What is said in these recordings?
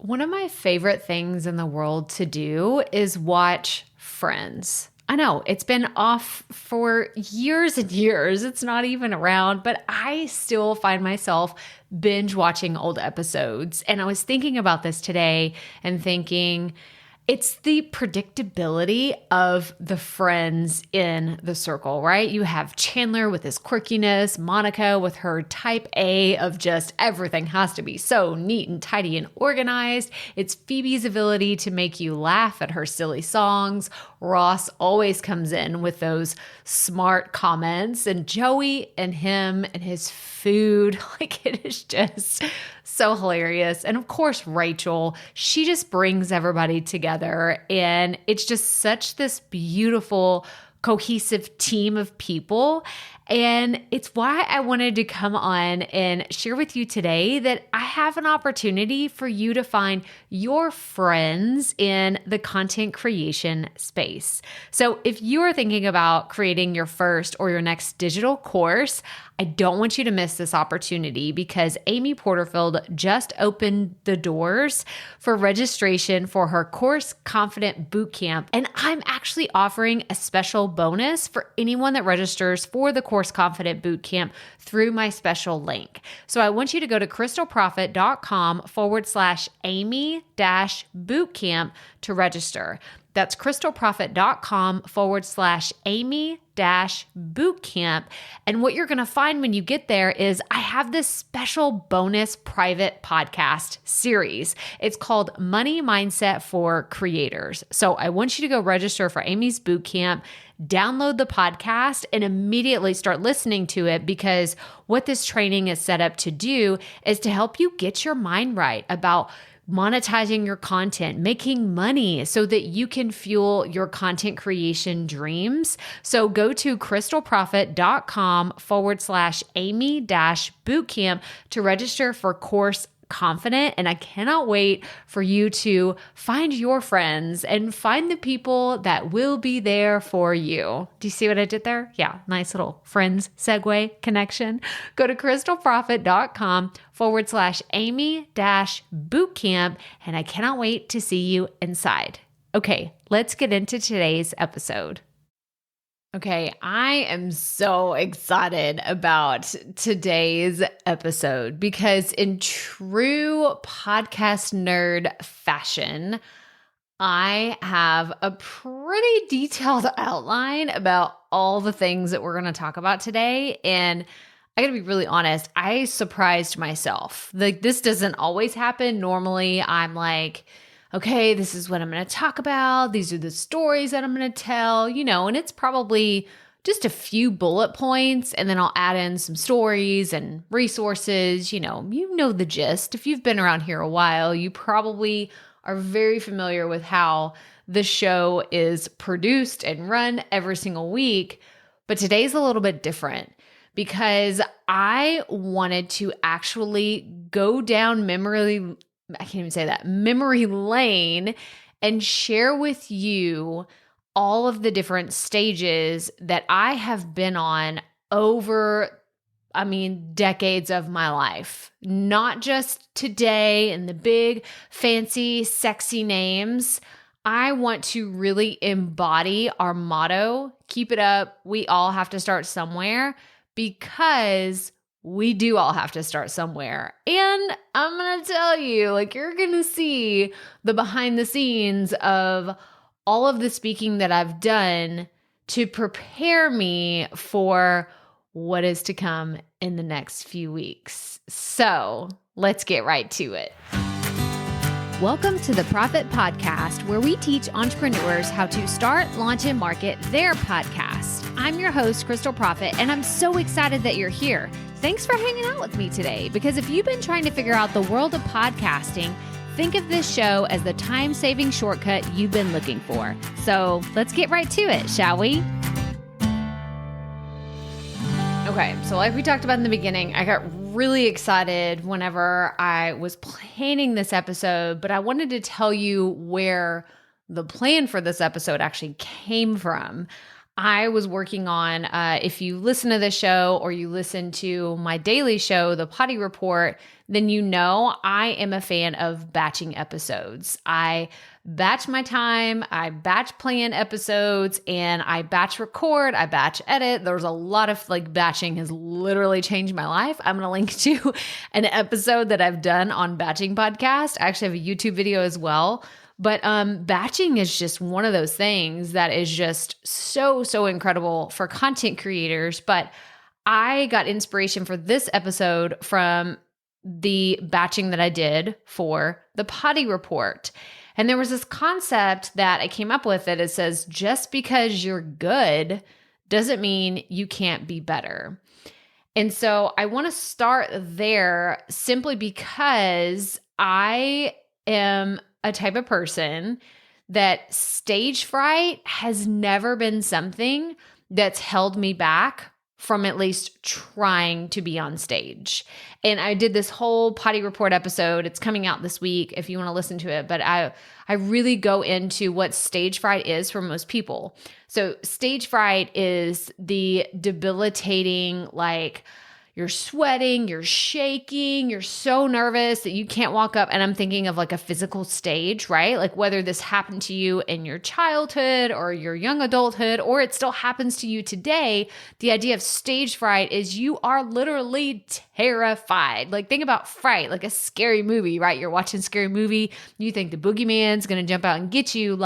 One of my favorite things in the world to do is watch Friends. I know it's been off for years and years. It's not even around, but I still find myself binge watching old episodes. And I was thinking about this today and thinking, it's the predictability of the friends in the circle, right? You have Chandler with his quirkiness, Monica with her type A of just everything has to be so neat and tidy and organized. It's Phoebe's ability to make you laugh at her silly songs. Ross always comes in with those smart comments, and Joey and him and his food, like it is just so hilarious. And of course, Rachel, she just brings everybody together, and it's just such this beautiful, cohesive team of people. And it's why I wanted to come on and share with you today that I have an opportunity for you to find your friends in the content creation space. So if you are thinking about creating your first or your next digital course, I don't want you to miss this opportunity because Amy Porterfield just opened the doors for registration for her Course Confident Bootcamp. And I'm actually offering a special bonus for anyone that registers for the Course Confident Bootcamp through my special link. So I want you to go to crystalprofit.com/Amy-bootcamp to register. That's crystalprofit.com/Amy-bootcamp. And what you're going to find when you get there is I have this special bonus private podcast series. It's called Money Mindset for Creators. So I want you to go register for Amy's bootcamp, download the podcast, and immediately start listening to it, because what this training is set up to do is to help you get your mind right about monetizing your content, making money so that you can fuel your content creation dreams. So go to crystalprofit.com/Amy-bootcamp to register for Course Confident. And I cannot wait for you to find your friends and find the people that will be there for you. Do you see what I did there? Yeah, nice little friends segue connection. Go to crystalprofit.com/Amy-bootcamp. And I cannot wait to see you inside. Okay, let's get into today's episode. Okay, I am so excited about today's episode because in true podcast nerd fashion, I have a pretty detailed outline about all the things that we're going to talk about today. And I gotta be really honest, I surprised myself. Like, this doesn't always happen. Normally, I'm like, okay, this is what I'm going to talk about. These are the stories that I'm going to tell, and it's probably just a few bullet points. And then I'll add in some stories and resources. You know the gist. If you've been around here a while, you probably are very familiar with how the show is produced and run every single week. But today's a little bit different because I wanted to actually go down memory lane and share with you all of the different stages that I have been on over, decades of my life. Not just today and the big, fancy, sexy names. I want to really embody our motto, keep it up. We all have to start somewhere, because we do all have to start somewhere. And I'm going to tell you, you're going to see the behind the scenes of all of the speaking that I've done to prepare me for what is to come in the next few weeks. So let's get right to it. Welcome to the Profit Podcast, where we teach entrepreneurs how to start, launch, and market their podcast. I'm your host, Crystal Profit, and I'm so excited that you're here. Thanks for hanging out with me today, because if you've been trying to figure out the world of podcasting, think of this show as the time-saving shortcut you've been looking for. So let's get right to it, shall we? Okay, so like we talked about in the beginning, I got really excited whenever I was planning this episode, but I wanted to tell you where the plan for this episode actually came from. I was working on, if you listen to the show or you listen to my daily show, The Potty Report, then you know I am a fan of batching episodes. I batch my time, I batch plan episodes, and I batch record, I batch edit. There's a lot of batching has literally changed my life. I'm going to link to an episode that I've done on batching podcast. I actually have a YouTube video as well. But batching is just one of those things that is just so, so incredible for content creators. But I got inspiration for this episode from the batching that I did for the Potty Report. And there was this concept that I came up with that it says, just because you're good doesn't mean you can't be better. And so I want to start there simply because I am a type of person that stage fright has never been something that's held me back from at least trying to be on stage. And I did this whole Potty Report episode. It's coming out this week if you want to listen to it. But I really go into what stage fright is for most people. So stage fright is the debilitating, you're sweating, you're shaking, you're so nervous that you can't walk up. And I'm thinking of a physical stage, right? Like whether this happened to you in your childhood or your young adulthood, or it still happens to you today, the idea of stage fright is you are literally terrified. Think about fright, like a scary movie, right? You're watching a scary movie, you think the boogeyman's going to jump out and get you.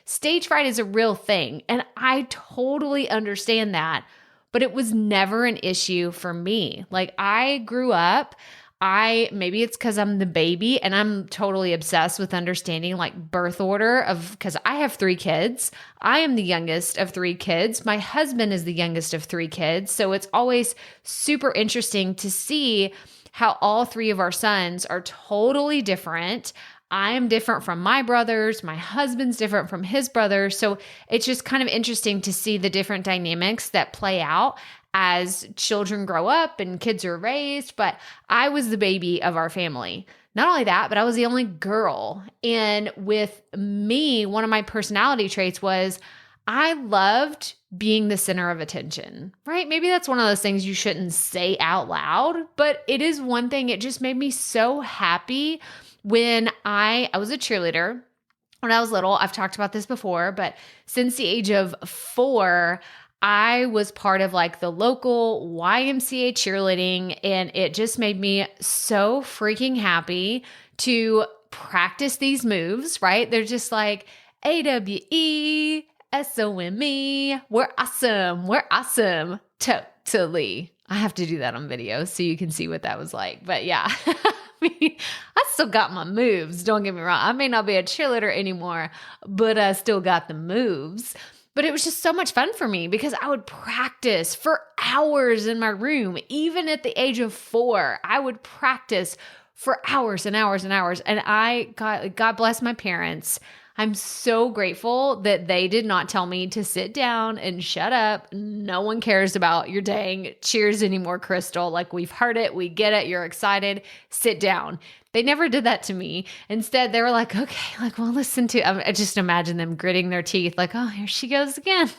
Stage fright is a real thing. And I totally understand that. But it was never an issue for me. I grew up, maybe it's because I'm the baby and I'm totally obsessed with understanding birth order because I have 3 kids. I am the youngest of 3 kids. My husband is the youngest of 3 kids. So it's always super interesting to see how all 3 of our sons are totally different. I am different from my brothers. My husband's different from his brothers. So it's just kind of interesting to see the different dynamics that play out as children grow up and kids are raised. But I was the baby of our family. Not only that, but I was the only girl. And with me, one of my personality traits was I loved being the center of attention, right? Maybe that's one of those things you shouldn't say out loud, but it is one thing. It just made me so happy when I was a cheerleader when I was little. I've talked about this before, but since the age of 4, I was part of the local YMCA cheerleading, and it just made me so freaking happy to practice these moves, right? They're just AWE, SOME, we're awesome, totally. I have to do that on video so you can see what that was like. But yeah, I still got my moves. Don't get me wrong. I may not be a cheerleader anymore, but I still got the moves. But it was just so much fun for me because I would practice for hours in my room. Even at the age of 4, I would practice for hours and hours and hours. And God bless my parents. I'm so grateful that they did not tell me to sit down and shut up. No one cares about your dang cheers anymore, Crystal. We've heard it. We get it. You're excited. Sit down. They never did that to me. Instead, they were okay, well, listen to, I just imagine them gritting their teeth oh, here she goes again.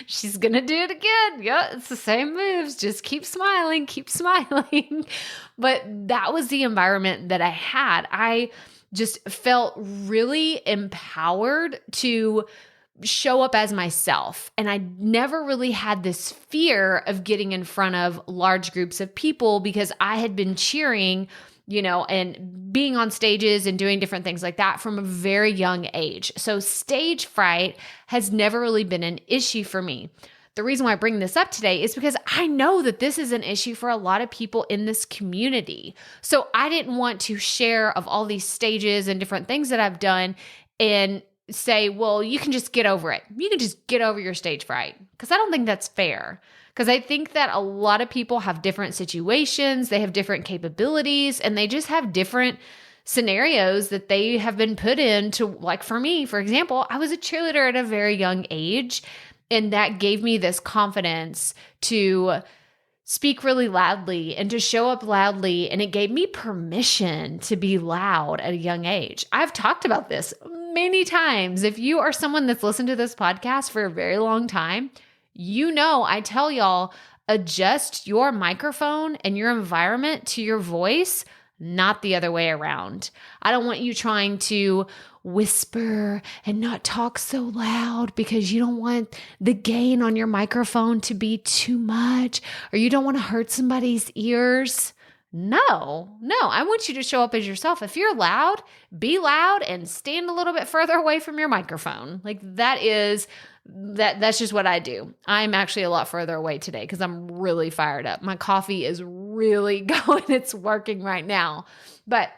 She's going to do it again. Yeah, it's the same moves. Just keep smiling, keep smiling. But that was the environment that I had. I just felt really empowered to show up as myself. And I never really had this fear of getting in front of large groups of people because I had been cheering, and being on stages and doing different things like that from a very young age. So stage fright has never really been an issue for me. The reason why I bring this up today is because I know that this is an issue for a lot of people in this community. So I didn't want to share of all these stages and different things that I've done and say, well, you can just get over it. You can just get over your stage fright. Because I don't think that's fair. Because I think that a lot of people have different situations, they have different capabilities, and they just have different scenarios that they have been put in to, for me, for example, I was a cheerleader at a very young age. And that gave me this confidence to speak really loudly and to show up loudly. And it gave me permission to be loud at a young age. I've talked about this many times. If you are someone that's listened to this podcast for a very long time, I tell y'all, adjust your microphone and your environment to your voice, not the other way around. I don't want you trying to whisper and not talk so loud because you don't want the gain on your microphone to be too much, or you don't want to hurt somebody's ears. No, I want you to show up as yourself. If you're loud, be loud and stand a little bit further away from your microphone. Like that's just what I do. I'm actually a lot further away today because I'm really fired up. My coffee is really going. It's working right now. But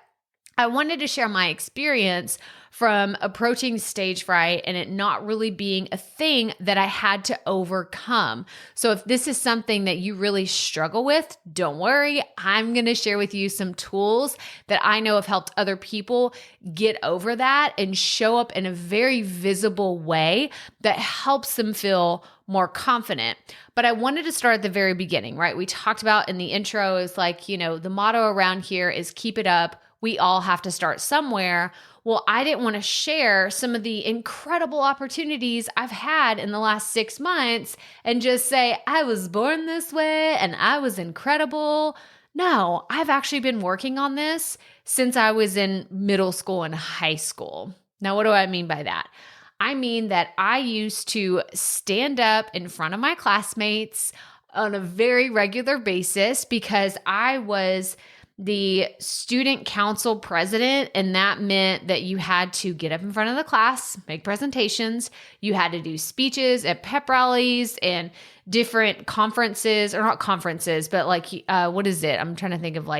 I wanted to share my experience from approaching stage fright and it not really being a thing that I had to overcome. So if this is something that you really struggle with, don't worry. I'm going to share with you some tools that I know have helped other people get over that and show up in a very visible way that helps them feel more confident. But I wanted to start at the very beginning, right? We talked about in the intro is like, the motto around here is keep it up. We all have to start somewhere. Well, I didn't want to share some of the incredible opportunities I've had in the last 6 months and just say, I was born this way and I was incredible. No, I've actually been working on this since I was in middle school and high school. Now, what do I mean by that? I mean that I used to stand up in front of my classmates on a very regular basis because I was the student council president, and that meant that you had to get up in front of the class, make presentations, you had to do speeches at pep rallies and different conferences, or not conferences, but like, what is it? I'm trying to think of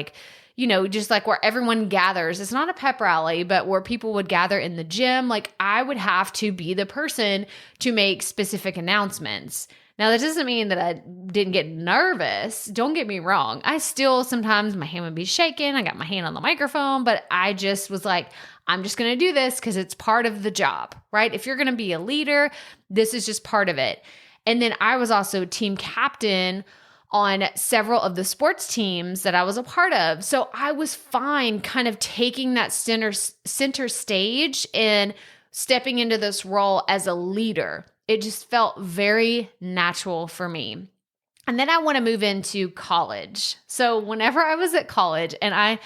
just like where everyone gathers. It's not a pep rally, but where people would gather in the gym. Like I would have to be the person to make specific announcements. Now, that doesn't mean that I didn't get nervous. Don't get me wrong. I still, sometimes my hand would be shaking. I got my hand on the microphone, but I just was like, I'm just going to do this because it's part of the job, right? If you're going to be a leader, this is just part of it. And then I was also team captain on several of the sports teams that I was a part of. So I was fine kind of taking that center stage and stepping into this role as a leader. It just felt very natural for me. And then I want to move into college. So whenever I was at college, and I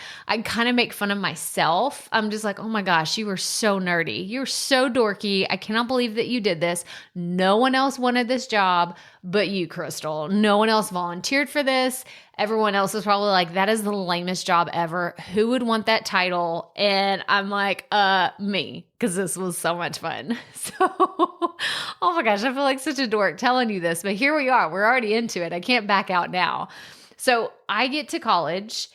kind of make fun of myself, I'm just like, oh my gosh, you were so nerdy. You're so dorky. I cannot believe that you did this. No one else wanted this job but you, Crystal. No one else volunteered for this. Everyone else is probably like, that is the lamest job ever. Who would want that title? And I'm like, me, because this was so much fun. So, oh my gosh, I feel like such a dork telling you this, but here we are. We're already into it. I can't back out now. So I get to college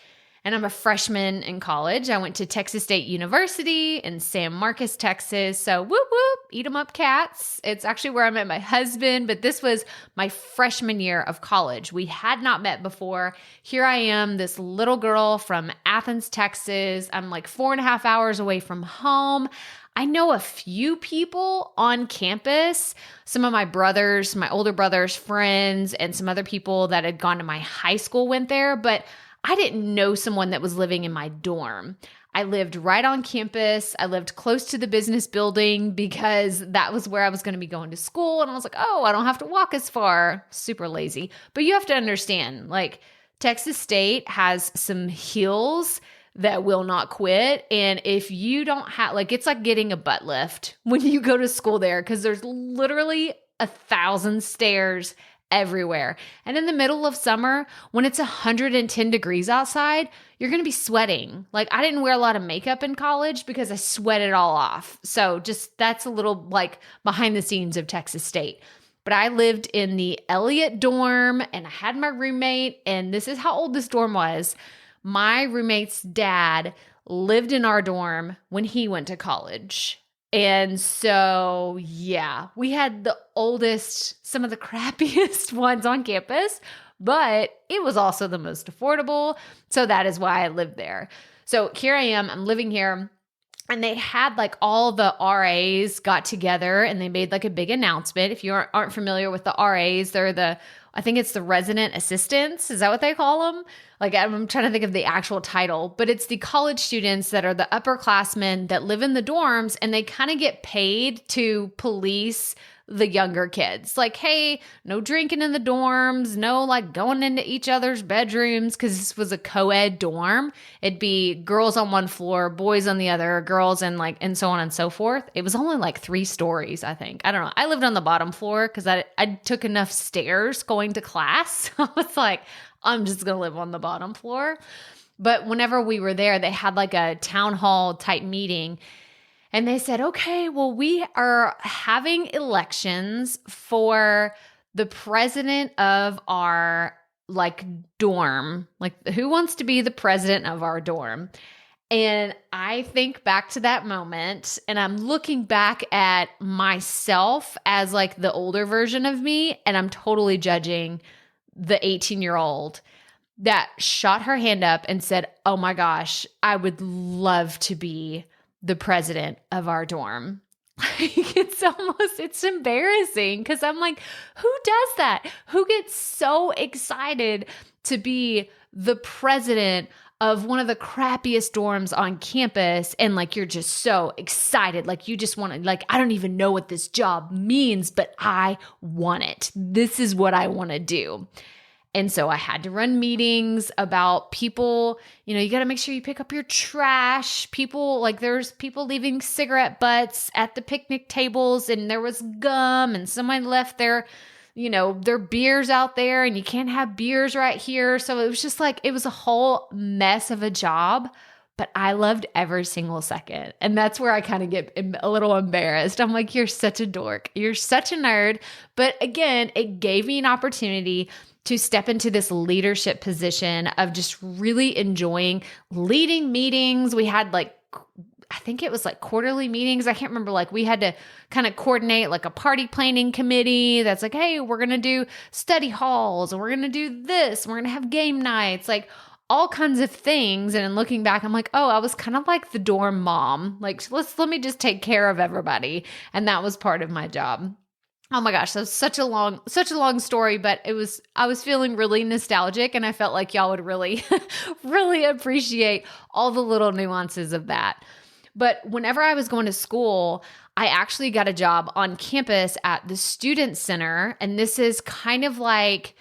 and I'm a freshman in college. I went to Texas State University in San Marcos, Texas. So whoop, whoop, eat 'em up cats. It's actually where I met my husband, but this was my freshman year of college. We had not met before. Here I am, this little girl from Athens, Texas. I'm like 4.5 hours away from home. I know a few people on campus, some of my brothers, my older brothers' friends, and some other people that had gone to my high school went there, but I didn't know someone that was living in my dorm. I lived right on campus. I lived close to the business building because that was where I was going to be going to school. And I was like, oh, I don't have to walk as far. Super lazy. But you have to understand, like Texas State has some hills that will not quit. And if you don't have, like, it's like getting a butt lift when you go to school there because there's literally 1,000 stairs everywhere. And in the middle of summer, when it's 110 degrees outside, you're going to be sweating. Like I didn't wear a lot of makeup in college because I sweat it all off. So just that's a little like behind the scenes of Texas State. But I lived in the Elliott dorm and I had my roommate, and this is how old this dorm was. My roommate's dad lived in our dorm when he went to college. And so, yeah, we had the oldest, some of the crappiest ones on campus, but it was also the most affordable. So that is why I lived there. So here I am, I'm living here. And they had like all the RAs got together and they made like a big announcement. If you aren't familiar with the RAs, they're I think it's the resident assistants. Is that what they call them? like I'm trying to think of the actual title, but it's the college students that are the upperclassmen that live in the dorms, and they kind of get paid to police the younger kids. Like, hey, no drinking in the dorms, no like going into each other's bedrooms, because this was a co-ed dorm. It'd be girls on one floor, boys on the other, girls and so on and so forth. It was only like 3 stories, I think. I don't know. I lived on the bottom floor because I took enough stairs going to class. I was like, I'm just going to live on the bottom floor. But whenever we were there, they had like a town hall type meeting. And they said, okay, well, we are having elections for the president of our like dorm. Like, who wants to be the president of our dorm? And I think back to that moment, and I'm looking back at myself as like the older version of me, and I'm totally judging the 18-year-old that shot her hand up and said, oh my gosh, I would love to be the president of our dorm. Like, it's embarrassing because I'm like, who does that? Who gets so excited to be the president of one of the crappiest dorms on campus? And like, you're just so excited. Like, you just want to, like, I don't even know what this job means, but I want it. This is what I want to do. And so I had to run meetings about people, you got to make sure you pick up your trash. People, like there's people leaving cigarette butts at the picnic tables, and there was gum, and someone left their beers out there, and you can't have beers right here. So it was just like, it was a whole mess of a job, but I loved every single second. And that's where I kind of get a little embarrassed. I'm like, you're such a dork. You're such a nerd. But again, it gave me an opportunity to step into this leadership position of just really enjoying leading meetings. We had like, I think it was like quarterly meetings. I can't remember. Like, we had to kind of coordinate like a party planning committee that's like, hey, we're going to do study halls, and we're going to do this. We're going to have game nights, like all kinds of things. And in looking back, I'm like, oh, I was kind of like the dorm mom. Like, let me just take care of everybody. And that was part of my job. Oh my gosh, that's such a long story, but I was feeling really nostalgic, and I felt like y'all would really, really appreciate all the little nuances of that. But whenever I was going to school, I actually got a job on campus at the student center. And this is kind of like,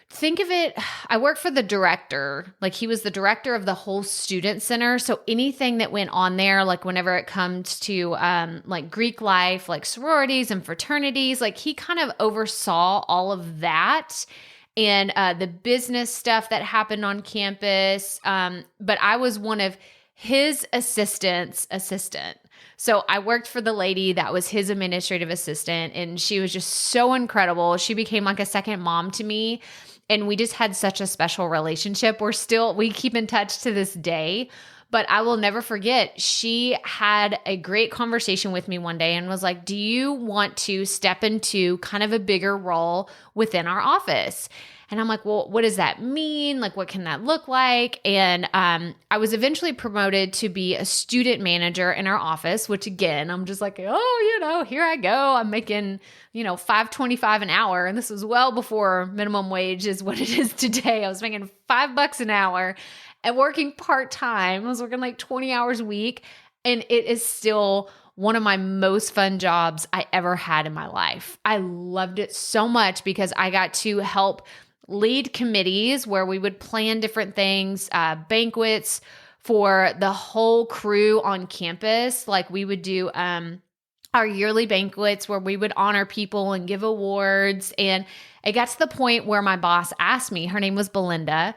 think of it, I worked for the director. Like, he was the director of the whole student center. So anything that went on there, like whenever it comes to like Greek life, like sororities and fraternities, like he kind of oversaw all of that and the business stuff that happened on campus. But I was one of his assistant. So I worked for the lady that was his administrative assistant, and she was just so incredible. She became like a second mom to me. And we just had such a special relationship. We keep in touch to this day, but I will never forget. She had a great conversation with me one day and was like, do you want to step into kind of a bigger role within our office? And I'm like, well, what does that mean? Like, what can that look like? And I was eventually promoted to be a student manager in our office, which again, I'm just like, oh, here I go. I'm making, $5.25 an hour. And this was well before minimum wage is what it is today. I was making $5 an hour and working part-time. I was working like 20 hours a week. And it is still one of my most fun jobs I ever had in my life. I loved it so much because I got to help lead committees where we would plan different things, banquets for the whole crew on campus. Like, we would do our yearly banquets where we would honor people and give awards. And it got to the point where my boss asked me, her name was Belinda,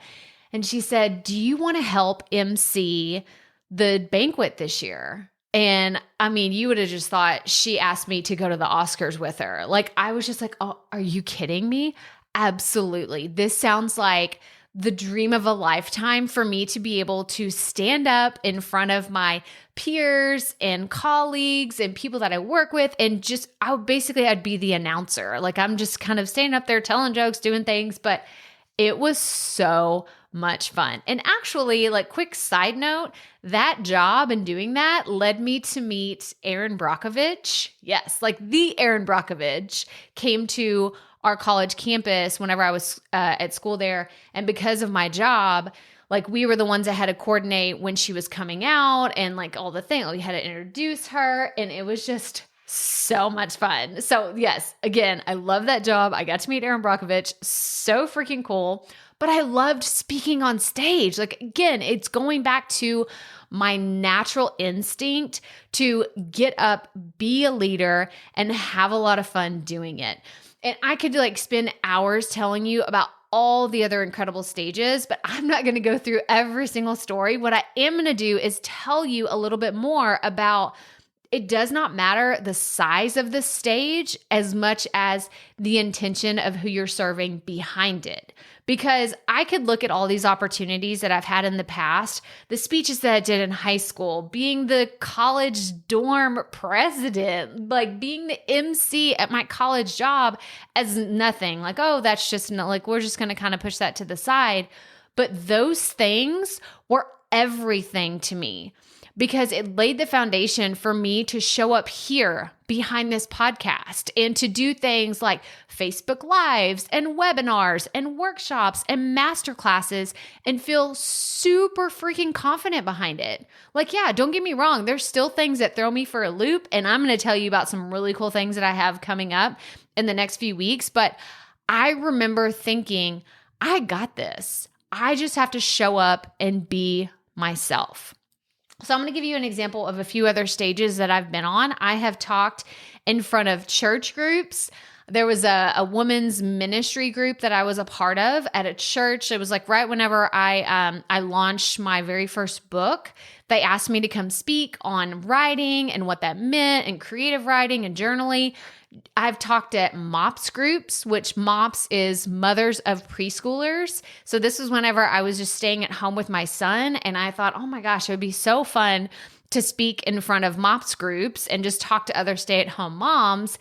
and she said, do you want to help MC the banquet this year? And I mean, you would have just thought she asked me to go to the Oscars with her. Like, I was just like, oh, are you kidding me? Absolutely. This sounds like the dream of a lifetime for me to be able to stand up in front of my peers and colleagues and people that I work with. And just, I'd be the announcer. Like, I'm just kind of standing up there telling jokes, doing things, but it was so much fun. And actually, like, quick side note, that job and doing that led me to meet Aaron Brockovich. Yes, like the Aaron Brockovich came to our college campus whenever I was at school there. And because of my job, like we were the ones that had to coordinate when she was coming out and like all the things. We had to introduce her, and it was just so much fun. So yes, again, I love that job. I got to meet Erin Brockovich. So freaking cool. But I loved speaking on stage. Like, again, it's going back to my natural instinct to get up, be a leader, and have a lot of fun doing it. And I could like spend hours telling you about all the other incredible stages, but I'm not going to go through every single story. What I am going to do is tell you a little bit more about it does not matter the size of the stage as much as the intention of who you're serving behind it. Because I could look at all these opportunities that I've had in the past, the speeches that I did in high school, being the college dorm president, like being the MC at my college job as nothing. Like, oh, that's just not, like, we're just going to kind of push that to the side. But those things were everything to me, because it laid the foundation for me to show up here behind this podcast and to do things like Facebook Lives and webinars and workshops and masterclasses and feel super freaking confident behind it. Like, yeah, don't get me wrong. There's still things that throw me for a loop, and I'm going to tell you about some really cool things that I have coming up in the next few weeks. But I remember thinking, I got this. I just have to show up and be myself. So I'm going to give you an example of a few other stages that I've been on. I have talked in front of church groups. There was a women's ministry group that I was a part of at a church. It was like right whenever I launched my very first book. They asked me to come speak on writing and what that meant and creative writing and journaling. I've talked at MOPS groups, which MOPS is Mothers of Preschoolers. So this was whenever I was just staying at home with my son, and I thought, oh my gosh, it would be so fun to speak in front of MOPS groups and just talk to other stay-at-home moms.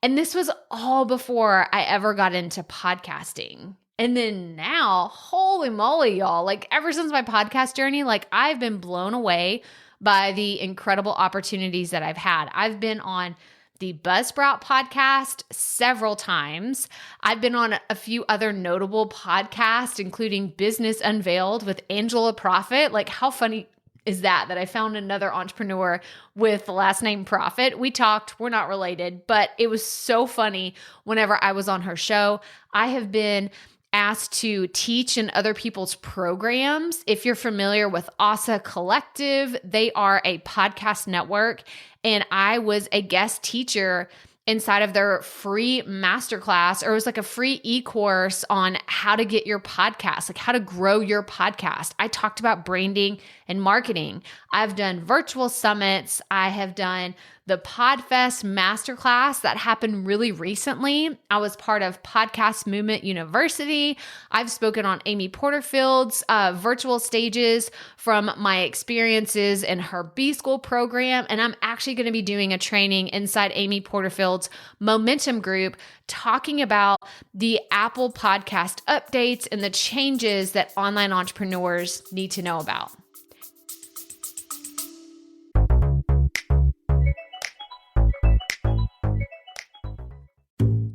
And this was all before I ever got into podcasting. And then now, holy moly, y'all, like ever since my podcast journey, like I've been blown away by the incredible opportunities that I've had. I've been on the Buzzsprout podcast several times. I've been on a few other notable podcasts, including Business Unveiled with Angela Profit. Like, how funny is that I found another entrepreneur with the last name Profit? We talked, we're not related, but it was so funny whenever I was on her show. I have been asked to teach in other people's programs. If you're familiar with ASA Collective, they are a podcast network, and I was a guest teacher inside of their free masterclass, or it was like a free e-course on how to get your podcast, like how to grow your podcast. I talked about branding and marketing. I've done virtual summits. I have done the PodFest masterclass that happened really recently. I was part of Podcast Movement University. I've spoken on Amy Porterfield's virtual stages from my experiences in her B-School program. And I'm actually going to be doing a training inside Amy Porterfield's Momentum group talking about the Apple Podcast updates and the changes that online entrepreneurs need to know about.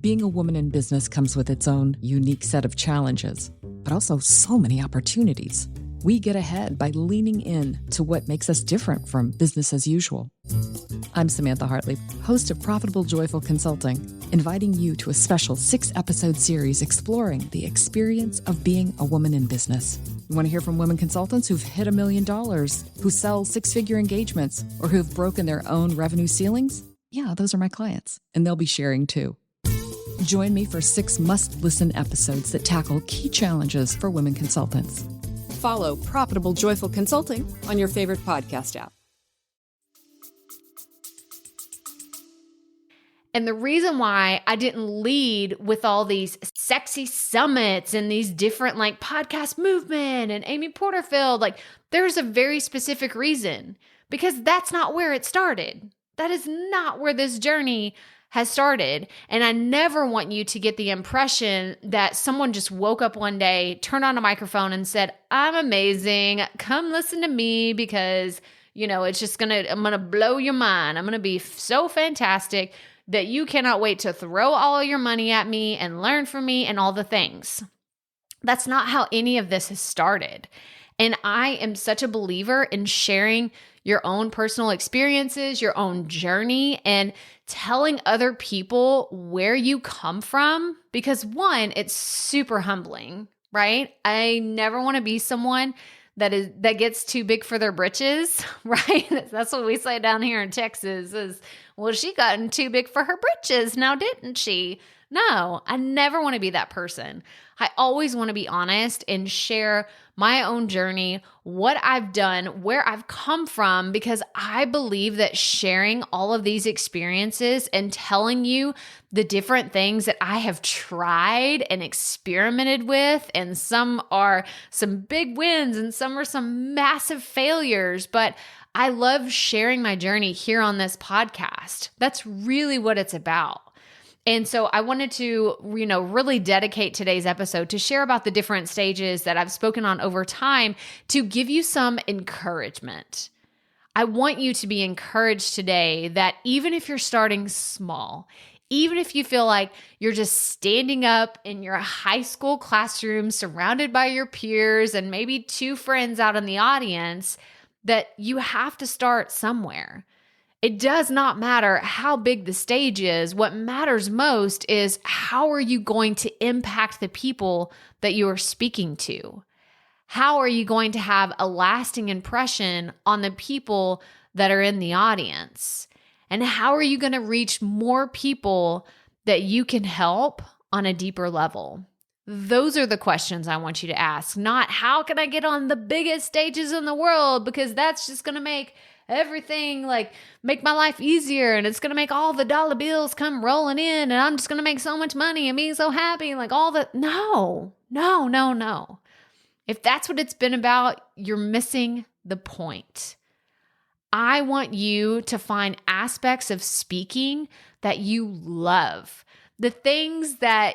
Being a woman in business comes with its own unique set of challenges, but also so many opportunities. We get ahead by leaning in to what makes us different from business as usual. I'm Samantha Hartley, host of Profitable Joyful Consulting, inviting you to a special 6-episode series exploring the experience of being a woman in business. You want to hear from women consultants who've hit $1 million, who sell 6-figure engagements, or who've broken their own revenue ceilings? Yeah, those are my clients, and they'll be sharing too. Join me for 6 must-listen episodes that tackle key challenges for women consultants. Follow Profitable Joyful Consulting on your favorite podcast app. And the reason why I didn't lead with all these sexy summits and these different like podcast movement and Amy Porterfield, like there's a very specific reason, because that's not where it started. That is not where this journey has started. And I never want you to get the impression that someone just woke up one day, turned on a microphone and said, I'm amazing. Come listen to me because, you know, it's just I'm going to blow your mind. I'm going to be so fantastic. that you cannot wait to throw all your money at me and learn from me and all the things. That's not how any of this has started. And I am such a believer in sharing your own personal experiences, your own journey, and telling other people where you come from, because one, it's super humbling, right? I never want to be someone that gets too big for their britches, right? That's what we say down here in Texas is, well, she gotten too big for her britches now, didn't she? No, I never want to be that person. I always want to be honest and share my own journey, what I've done, where I've come from, because I believe that sharing all of these experiences and telling you the different things that I have tried and experimented with, and some are some big wins and some are some massive failures, but I love sharing my journey here on this podcast. That's really what it's about. And so I wanted to, really dedicate today's episode to share about the different stages that I've spoken on over time to give you some encouragement. I want you to be encouraged today that even if you're starting small, even if you feel like you're just standing up in your high school classroom surrounded by your peers and maybe 2 friends out in the audience, that you have to start somewhere. It does not matter how big the stage is. What matters most is how are you going to impact the people that you are speaking to? How are you going to have a lasting impression on the people that are in the audience? And how are you going to reach more people that you can help on a deeper level? Those are the questions I want you to ask, not how can I get on the biggest stages in the world, because that's just going to make everything make my life easier, and it's going to make all the dollar bills come rolling in, and I'm just going to make so much money and be so happy, and no. If that's what it's been about, you're missing the point. I want you to find aspects of speaking that you love. The things that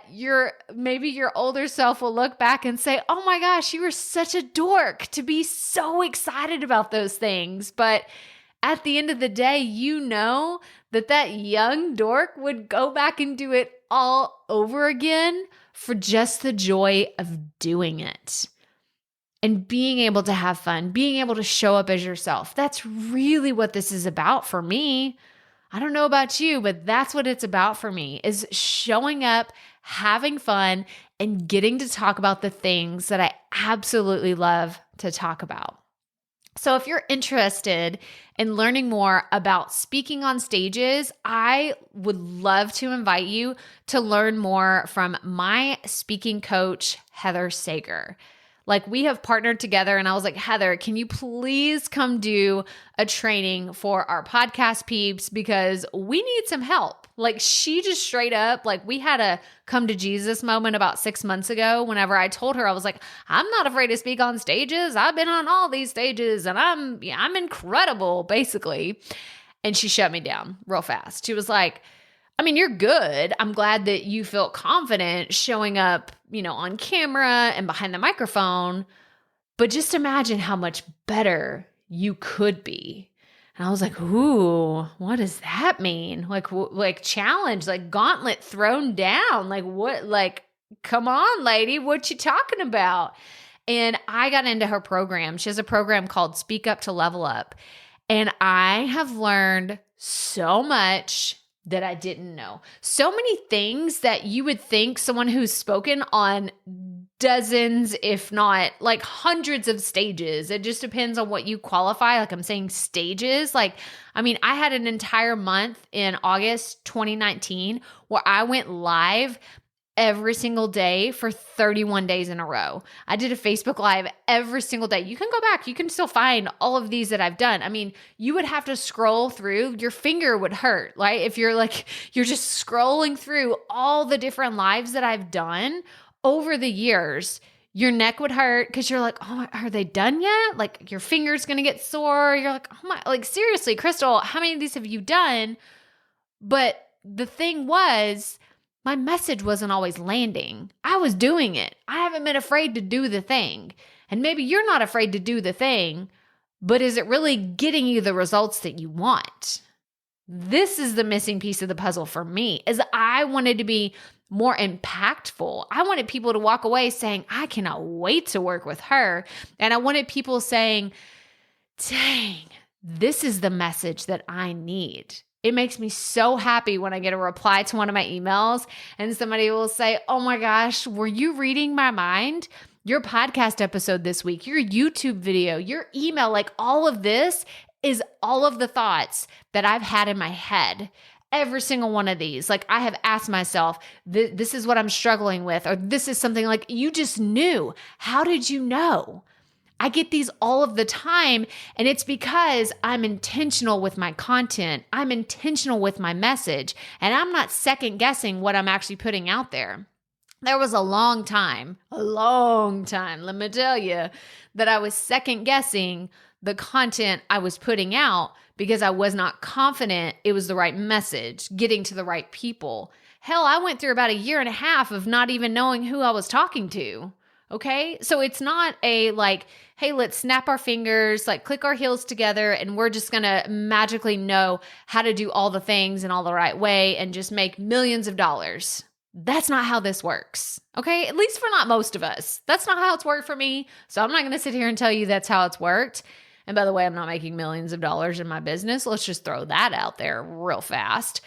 maybe your older self will look back and say, oh my gosh, you were such a dork to be so excited about those things. But at the end of the day, you know that young dork would go back and do it all over again for just the joy of doing it. And being able to have fun, being able to show up as yourself. That's really what this is about for me. I don't know about you, but that's what it's about for me, is showing up, having fun, and getting to talk about the things that I absolutely love to talk about. So if you're interested in learning more about speaking on stages, I would love to invite you to learn more from my speaking coach, Heather Sager. We have partnered together, and I was like, Heather, can you please come do a training for our podcast peeps, because we need some help. She just straight up, we had a come to Jesus moment about 6 months ago whenever I told her, I was like, I'm not afraid to speak on stages. I've been on all these stages and I'm incredible, basically. And she shut me down real fast. She was like, I mean, you're good. I'm glad that you feel confident showing up, on camera and behind the microphone, but just imagine how much better you could be. And I was like, ooh, what does that mean? Challenge, gauntlet thrown down. What, come on, lady, what you talking about? And I got into her program. She has a program called Speak Up to Level Up. And I have learned so much that I didn't know. So many things that you would think someone who's spoken on dozens, if not hundreds of stages. It just depends on what you qualify. I'm saying stages. I had an entire month in August 2019 where I went live every single day for 31 days in a row. I did a Facebook Live every single day. You can go back. You can still find all of these that I've done. You would have to scroll through. Your finger would hurt, right? If you're just scrolling through all the different lives that I've done over the years, your neck would hurt because you're like, oh, are they done yet? Your finger's going to get sore. You're like, oh my, seriously, Crystal, how many of these have you done? But the thing was, my message wasn't always landing. I was doing it. I haven't been afraid to do the thing. And maybe you're not afraid to do the thing, but is it really getting you the results that you want? This is the missing piece of the puzzle for me, is I wanted to be more impactful. I wanted people to walk away saying, I cannot wait to work with her. And I wanted people saying, dang, this is the message that I need. It makes me so happy when I get a reply to one of my emails and somebody will say, oh my gosh, were you reading my mind? Your podcast episode this week, your YouTube video, your email, like all of this is all of the thoughts that I've had in my head. Every single one of these, like I have asked myself, this is what I'm struggling with, or this is something like you just knew. How did you know? I get these all of the time, and it's because I'm intentional with my content. I'm intentional with my message, and I'm not second guessing what I'm actually putting out there. There was a long time, let me tell you, that I was second guessing the content I was putting out because I was not confident it was the right message, getting to the right people. Hell, I went through about 1.5 years of not even knowing who I was talking to. Okay. So it's not a like, hey, let's snap our fingers, like click our heels together, and we're just going to magically know how to do all the things in all the right way and just make millions of dollars. That's not how this works. Okay. At least for not most of us. That's not how it's worked for me. So I'm not going to sit here and tell you that's how it's worked. And by the way, I'm not making millions of dollars in my business. Let's just throw that out there real fast.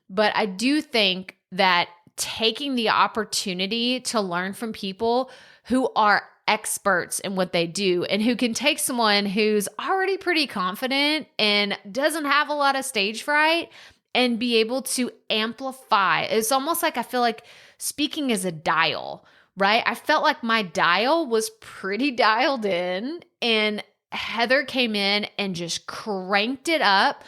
But I do think that taking the opportunity to learn from people who are experts in what they do and who can take someone who's already pretty confident and doesn't have a lot of stage fright and be able to amplify. It's almost like I feel like speaking is a dial, right? I felt like my dial was pretty dialed in, and Heather came in and just cranked it up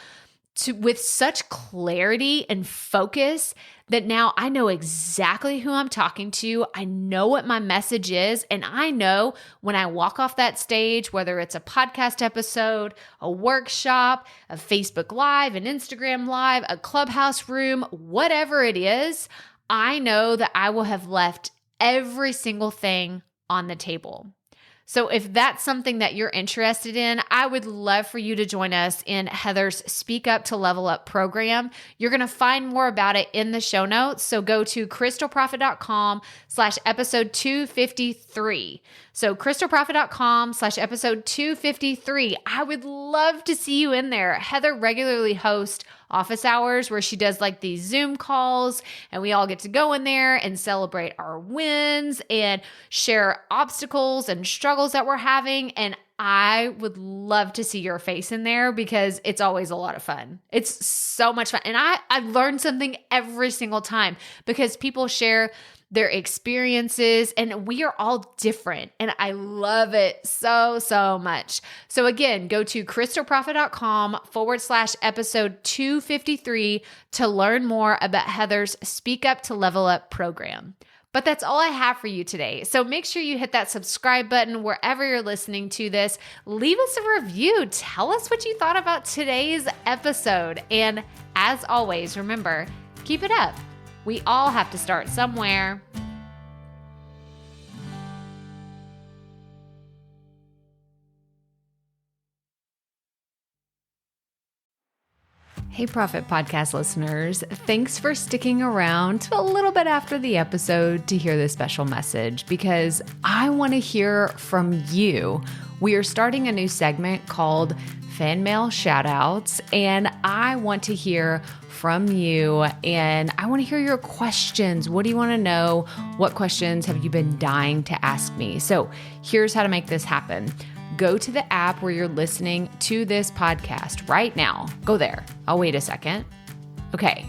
with such clarity and focus that now I know exactly who I'm talking to. I know what my message is. And I know when I walk off that stage, whether it's a podcast episode, a workshop, a Facebook Live, an Instagram Live, a Clubhouse room, whatever it is, I know that I will have left every single thing on the table. So if that's something that you're interested in, I would love for you to join us in Heather's Speak Up to Level Up program. You're going to find more about it in the show notes. So go to crystalprofit.com/episode 253. So crystalprofit.com/episode 253. I would love to see you in there. Heather regularly hosts office hours where she does like these Zoom calls, and we all get to go in there and celebrate our wins and share obstacles and struggles that we're having. And I would love to see your face in there because it's always a lot of fun. It's so much fun. And I learn something every single time because people share their experiences, and we are all different. And I love it so, so much. So again, go to crystalprofit.com/episode 253 to learn more about Heather's Speak Up to Level Up program. But that's all I have for you today. So make sure you hit that subscribe button wherever you're listening to this. Leave us a review. Tell us what you thought about today's episode. And as always, remember, keep it up. We all have to start somewhere. Hey, Profit Podcast listeners. Thanks for sticking around to a little bit after the episode to hear this special message because I want to hear from you. We are starting a new segment called Fan Mail Shoutouts, and I want to hear from you, and I want to hear your questions. What do you want to know? What questions have you been dying to ask me? So here's how to make this happen. Go to the app where you're listening to this podcast right now. Go there. I'll wait a second. Okay.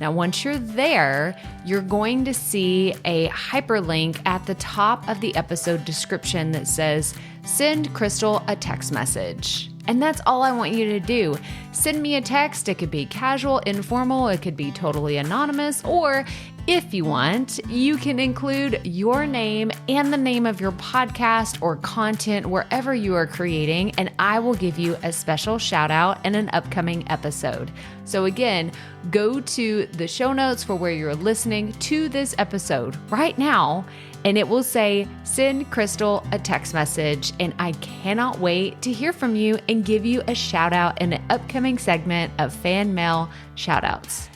Now, once you're there, you're going to see a hyperlink at the top of the episode description that says, send Crystal a text message. And that's all I want you to do. Send me a text. It could be casual, informal. It could be totally anonymous, or If you want, you can include your name and the name of your podcast or content wherever you are creating, and I will give you a special shout out in an upcoming episode. So again, go to the show notes for where you're listening to this episode right now, and it will say, send Crystal a text message, and I cannot wait to hear from you and give you a shout out in an upcoming segment of Fan Mail Shoutouts.